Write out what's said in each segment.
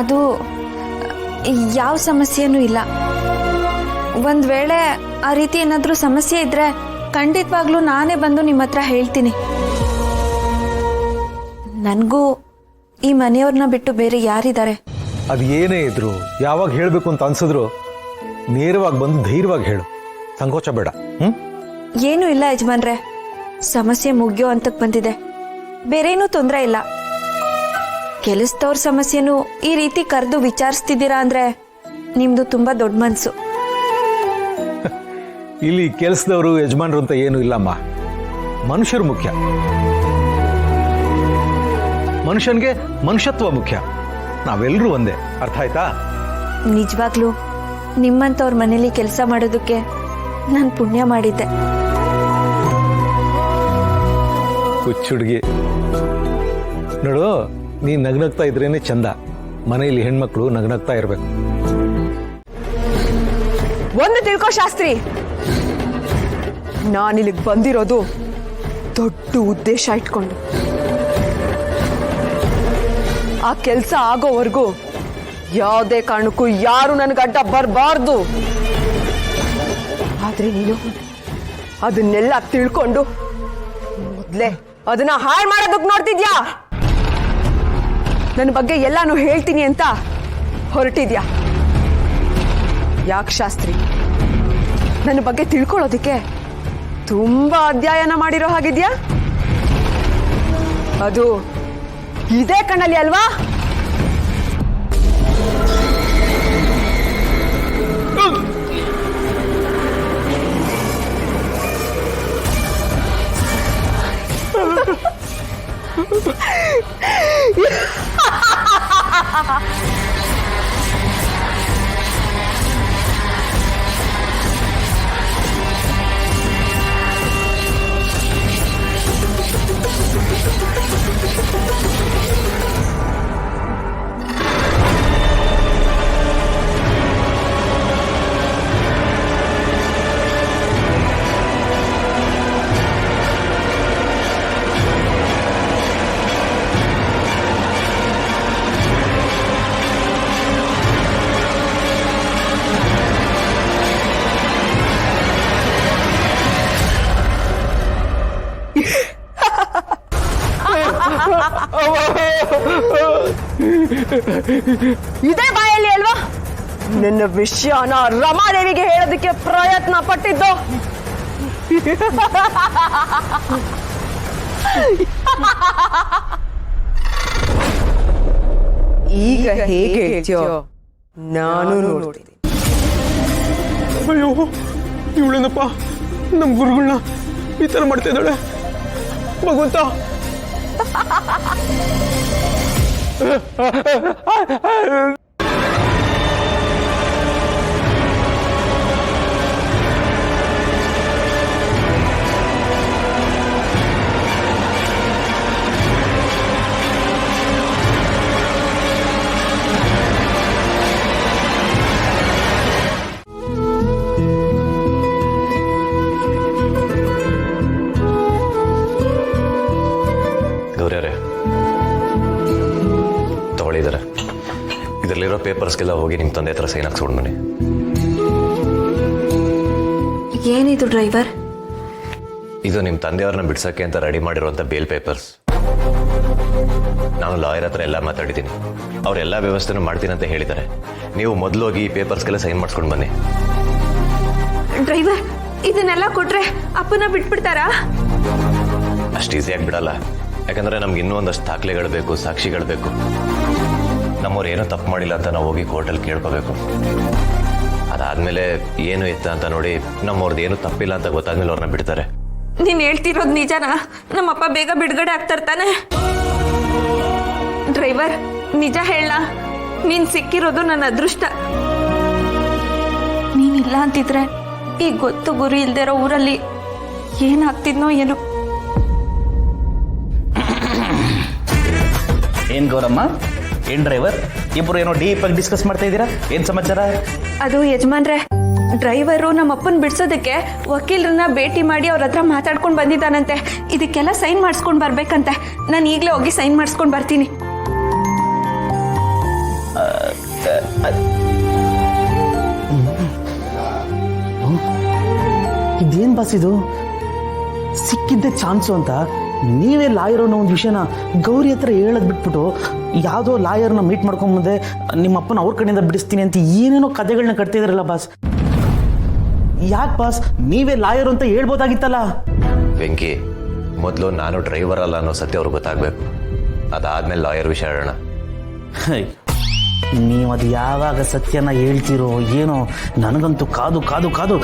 ಅದು ಯಾವ ಸಮಸ್ಯೆನೂ ಇಲ್ಲ. ಒಂದು ವೇಳೆ ಆ ರೀತಿ ಏನಾದರೂ ಸಮಸ್ಯೆ ಇದ್ರೆ ಖಂಡಿತವಾಗ್ಲೂ ನಾನೇ ಬಂದು ನಿಮ್ಮ ಹತ್ರ ಹೇಳ್ತೀನಿ. ನನಗೂ ಈ ಮನೆಯವ್ರನ್ನ ಬಿಟ್ಟು ಬೇರೆ ಯಾರಿದ್ದಾರೆ? ಅದು ಏನೇ ಇದ್ರು ಯಾವಾಗ ಹೇಳಬೇಕು ಅಂತ ಅನ್ಸಿದ್ರು ನೇರವಾಗಿ ಬಂದು ಧೈರ್ಯವಾಗಿ ಹೇಳು, ಸಂಕೋಚ ಬೇಡ. ಏನೂ ಇಲ್ಲ ಯಜಮಾನ್ರೆ, ಸಮಸ್ಯೆ ಮುಗಿಯೋ ಅಂತಕ್ಕೆ ಬಂದಿದೆ, ಬೇರೇನೂ ತೊಂದರೆ ಇಲ್ಲ. ಕೆಲಸದವ್ರ ಸಮಸ್ಯೆನೂ ಈ ರೀತಿ ಕರೆದು ವಿಚಾರಿಸ್ತಿದ್ದೀರಾ ಅಂದ್ರೆ ನಿಮ್ದು ತುಂಬಾ ದೊಡ್ಡ ಮನ್ಸು. ಇಲ್ಲಿ ಕೆಲಸದವರು ಯಜಮಾನ್ರು ಅಂತ ಏನು ಇಲ್ಲಮ್ಮ, ಮನುಷ್ಯರು ಮುಖ್ಯ. ಮನುಷ್ಯನ್ಗೆ ಮನುಷ್ಯತ್ವ ಮುಖ್ಯ. ನಾವೆಲ್ಲರೂ ಒಂದೇ, ಅರ್ಥ ಆಯ್ತಾ? ನಿಜವಾಗ್ಲೂ ನಿಮ್ಮಂತವ್ರ ಮನೇಲಿ ಕೆಲಸ ಮಾಡೋದಕ್ಕೆ ನಾನು ಪುಣ್ಯ ಮಾಡಿದ್ದೆ. ಹುಚ್ಚುಡ್ಗಿ ನೋಡು, ನೀನ್ ನಗ್ನಗ್ತಾ ಇದ್ರೇನೆ ಚಂದ. ಮನೆಯಲ್ಲಿ ಹೆಣ್ಮಕ್ಳು ನಗ್ನಗ್ತಾ ಇರ್ಬೇಕು. ಒಂದು ತಿಳ್ಕೋ ಶಾಸ್ತ್ರಿ, ನಾನಿಲ್ಲಿಗೆ ಬಂದಿರೋದು ದೊಡ್ಡ ಉದ್ದೇಶ ಇಟ್ಕೊಂಡು. ಆ ಕೆಲಸ ಆಗೋವರೆಗೂ ಯಾವುದೇ ಕಾರಣಕ್ಕೂ ಯಾರು ನನಗೆ ಅಡ್ಡ ಬರಬಾರ್ದು. ಆದ್ರೆ ನೀನು ಅದನ್ನೆಲ್ಲ ತಿಳ್ಕೊಂಡು ಮೊದ್ಲೇ ಅದನ್ನ ಹಾಳು ಮಾಡೋದಕ್ಕೆ ನೋಡ್ತಿದ್ಯಾ. ನನ್ನ ಬಗ್ಗೆ ಎಲ್ಲಾನು ಹೇಳ್ತೀನಿ ಅಂತ ಹೊರಟಿದ್ಯಾ. ಯಾಕೆ ಶಾಸ್ತ್ರಿ, ನನ್ನ ಬಗ್ಗೆ ತಿಳ್ಕೊಳ್ಳೋದಿಕ್ಕೆ ತುಂಬಾ ಅಧ್ಯಯನ ಮಾಡಿರೋ ಹಾಗಿದ್ಯಾ? ಅದು ಇದೇ ಕಣ್ಣಲ್ಲಿ ಅಲ್ವಾ? ಇದೇ ಬಾಯಲ್ಲಿ ಅಲ್ವಾ ನನ್ನ ವಿಷಯನ ರಮಾದೇವಿಗೆ ಹೇಳೋದಕ್ಕೆ ಪ್ರಯತ್ನ ಪಟ್ಟಿದ್ದು? ಈಗ ಹೇಗೆ ಹೇಳ್ತೀಯೋ ನಾನು ನೋಡ್ತೀನಿ. ಅಯ್ಯೋ, ಇವಳೇನಪ್ಪ ನಮ್ಮ ಗುರುಗಳನ್ನ ಈ ಥರ ಮಾಡ್ತಾ ಇದ್ದಾಳೆ. ಭಗವಂತ, ಗೌರ್ಯರೇ ತಗೊಳ್ಳಿದ್ದಾರೆ. ಇದರಲ್ಲಿರೋ ಪೇಪರ್ಸ್ಗೆಲ್ಲ ಹೋಗಿ ನಿಮ್ಮ ತಂದೆ ಹತ್ರ ಸೈನ್ ಹಾಕ್ಸ್ಕೊಂಡು ಬನ್ನಿ. ಏನಿದು ಡ್ರೈವರ್? ಇದು ನಿಮ್ಮ ತಂದೆಯವ್ರನ್ನ ಬಿಡ್ಸಕ್ಕೆ ಅಂತ ರೆಡಿ ಮಾಡಿರುವಂಥ ಬೇಲ್ ಪೇಪರ್ಸ್. ನಾನು ಲಾಯರ್ ಹತ್ರ ಎಲ್ಲ ಮಾತಾಡಿದ್ದೀನಿ. ಅವರೆಲ್ಲ ವ್ಯವಸ್ಥೆನೂ ಮಾಡ್ತೀನಿ ಅಂತ ಹೇಳಿದ್ದಾರೆ. ನೀವು ಮೊದಲು ಹೋಗಿ ಈ ಪೇಪರ್ಸ್ಗೆಲ್ಲ ಸೈನ್ ಮಾಡಿಸ್ಕೊಂಡು ಬನ್ನಿ. ಡ್ರೈವರ್, ಇದನ್ನೆಲ್ಲ ಕೊಟ್ರೆ ಅಪ್ಪನ ಬಿಟ್ಬಿಡ್ತಾರಾ? ಅಷ್ಟು ಈಸಿಯಾಗಿ ಬಿಡಲ್ಲ. ಯಾಕಂದ್ರೆ ನಮ್ಗೆ ಇನ್ನೂ ಒಂದಷ್ಟು ದಾಖಲೆಗಳು ಬೇಕು, ಸಾಕ್ಷಿಗಳು ಬೇಕು. ನಮ್ಮವ್ರು ಏನೂ ತಪ್ಪು ಮಾಡಿಲ್ಲ ಅಂತ ನಾವು ಹೋಗಿ ಕೋರ್ಟಲ್ಲಿ ಕೇಳ್ಕೋಬೇಕು. ಅದಾದ್ಮೇಲೆ ಏನು ಇತ್ತ ಅಂತ ನೋಡಿ ನಮ್ಮವ್ರದ್ದು ಏನು ತಪ್ಪಿಲ್ಲ ಅಂತ ಗೊತ್ತಾದ್ಮೇಲೆ ಅವ್ರನ್ನ ಬಿಡ್ತಾರೆ. ನೀನ್ ಹೇಳ್ತಿರೋದು ನಿಜನಾ? ನಮ್ಮಪ್ಪ ಬೇಗ ಬಿಡುಗಡೆ ಆಗ್ತಾರ್ತಾನೆ? ಡ್ರೈವರ್, ನಿಜ ಹೇಳ, ನೀನ್ ಸಿಕ್ಕಿರೋದು ನನ್ನ ಅದೃಷ್ಟ. ನೀನಿಲ್ಲ ಅಂತಿದ್ರೆ ಈ ಗೊತ್ತು ಗುರಿ ಇಲ್ದಿರೋ ಊರಲ್ಲಿ ಏನಾಗ್ತಿದ್ನೋ ಏನೋ. ಏನ್ ಗೌರಮ್ಮ, ಏನ್ ಡ್ರೈವರ್, ಇಬ್ರು ಏನೋ ಡೀಪ್ ಆಗಿ ಡಿಸ್ಕಸ್ ಮಾಡ್ತಾ ಇದ್ದೀರಾ? ಏನ್ ಸಮಾಚಾರ? ಅದು ಯಜಮಾನ್ರೆ, ಡ್ರೈವರು ನಮ್ಮ ಅಪ್ಪನ್ ಬಿಡ್ಸೋದಕ್ಕೆ ವಕೀಲರನ್ನ ಭೇಟಿ ಮಾಡಿ ಅವ್ರ ಹತ್ರ ಮಾತಾಡ್ಕೊಂಡು ಬಂದಿದ್ದಾನಂತೆ. ಇದಕ್ಕೆಲ್ಲ ಸೈನ್ ಮಾಡಿಸ್ಕೊಂಡು ಬರ್ಬೇಕಂತೆ. ನಾನು ಈಗಲೇ ಹೋಗಿ ಸೈನ್ ಮಾಡಿಸ್ಕೊಂಡು ಬರ್ತೀನಿ. ಇದೇನು ಬಾಸ್ ಇದು? ಸಿಕ್ಕಿದ್ದೆ ಚಾನ್ಸು ಅಂತ ನೀವೇ ಲಾಯರ್ ಅನ್ನೋ ಒಂದು ವಿಷಯನ ಗೌರಿ ಹತ್ರ ಹೇಳೋದು ಬಿಟ್ಬಿಟ್ಟು ಯಾವುದೋ ಲಾಯರ್ನ ಮೀಟ್ ಮಾಡ್ಕೊಂಬಂದೆ ನಿಮ್ಮ ಅಪ್ಪನ ಅವ್ರ ಕಡೆಯಿಂದ ಬಿಡಿಸ್ತೀನಿ ಅಂತ ಏನೇನೋ ಕಥೆಗಳನ್ನ ಕಟ್ತಿದಾರಲ್ಲ ಬಾಸ್. ಯಾಕೆ ಬಾಸ್, ನೀವೇ ಲಾಯರ್ ಅಂತ ಹೇಳ್ಬೋದಾಗಿತ್ತಲ್ಲ. ವೆಂಕಿ, ಮೊದಲು ನಾನು ಡ್ರೈವರ್ ಅಲ್ಲ ಅನ್ನೋ ಸತ್ಯ ಅವ್ರಿಗೆ ಗೊತ್ತಾಗಬೇಕು. ಅದಾದ್ಮೇಲೆ ಲಾಯರ್ ವಿಷಯ ಹೇಳೋಣ. ನೀವು ಅದು ಯಾವಾಗ ಸತ್ಯನ ಹೇಳ್ತೀರೋ ಏನೋ, ನನಗಂತೂ ಕಾದು ಕಾದು ಕಾದು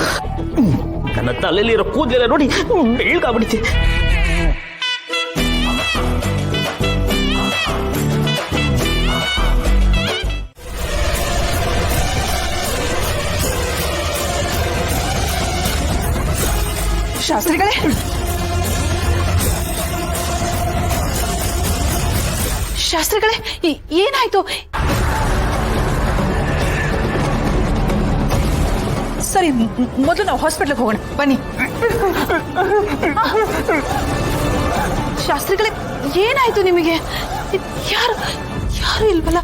ನನ್ನ ತಲೆಯಲ್ಲಿರೋ ಕೂದಲೆಲ್ಲ ನೋಡಿ ಬೆಳ್ಗಾಗ್ಬಿಡ್ತಿ. ಶಾಸ್ತ್ರಿಗಳೇ, ಶಾಸ್ತ್ರಿಗಳೇ, ಏನಾಯ್ತು? ಸರಿ, ಮೊದಲು ನಾವು ಹಾಸ್ಪಿಟ್ಲಿಗೆ ಹೋಗೋಣ ಬನ್ನಿ. ಶಾಸ್ತ್ರಿಗಳೇ, ಏನಾಯ್ತು ನಿಮಗೆ? ಯಾರು ಯಾರು ಇಲ್ವಲ್ಲ?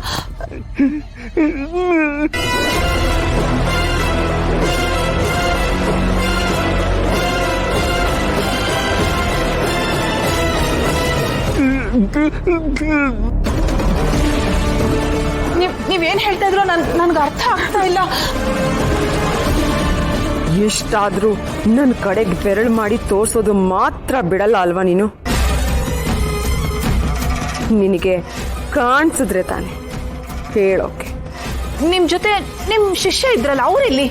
ನೀವೇನ್ ಹೇಳ್ತಾ ಇದ್ರೋ ನನ್ಗೆ ಅರ್ಥ ಆಗ್ತಾ ಇಲ್ಲ. ಎಷ್ಟಾದ್ರೂ ನನ್ನ ಕಡೆಗೆ ಬೆರಳು ಮಾಡಿ ತೋರ್ಸೋದು ಮಾತ್ರ ಬಿಡಲ್ಲ ಅಲ್ವಾ ನೀನು? ನಿನಗೆ ಕಾಣಿಸಿದ್ರೆ ತಾನೆ ಹೇಳೋಕೆ. ನಿಮ್ ಜೊತೆ ನಿಮ್ ಶಿಷ್ಯ ಇದ್ರಲ್ಲ, ಅವ್ರೆಲ್ಲಿ?